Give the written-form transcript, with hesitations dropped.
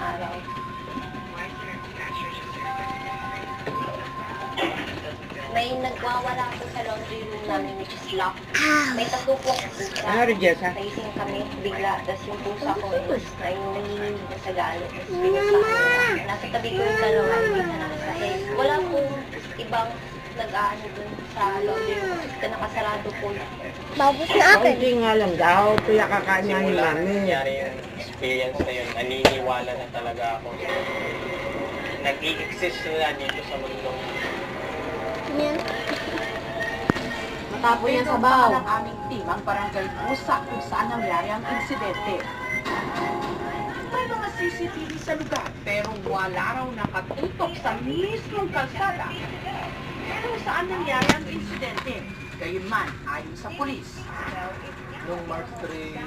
araw. May nagwawala po sa laundry room namin which is locked. May tatlo po ang pusa. Naising kami bigla. Tapos yung pusa ko is nanginginig na sa galit. Tapos pinusahan. Nasa tabi ko yung dalawa. Hindi na nakasahig. Wala pong ibang nag-aano dun sa laundry room. Kasi nakasarado po lang. Babot na akin. Hindi nga lang daw, kaya kakaanya ni Simula mami. nangyari yung experience na yun, naniniwala na talaga ako. Nag-i-exist na dito sa mundo. Yan. Matapos yan sa baw ng aming team ang barangay Pusa kung saan nangyari ang insidente. May mga CCTV sa lugar pero wala raw nakatutok sa mismong kalsada. Kung saan nangyari ang insidente. Gayunman, ayon sa pulis. Noong March 3,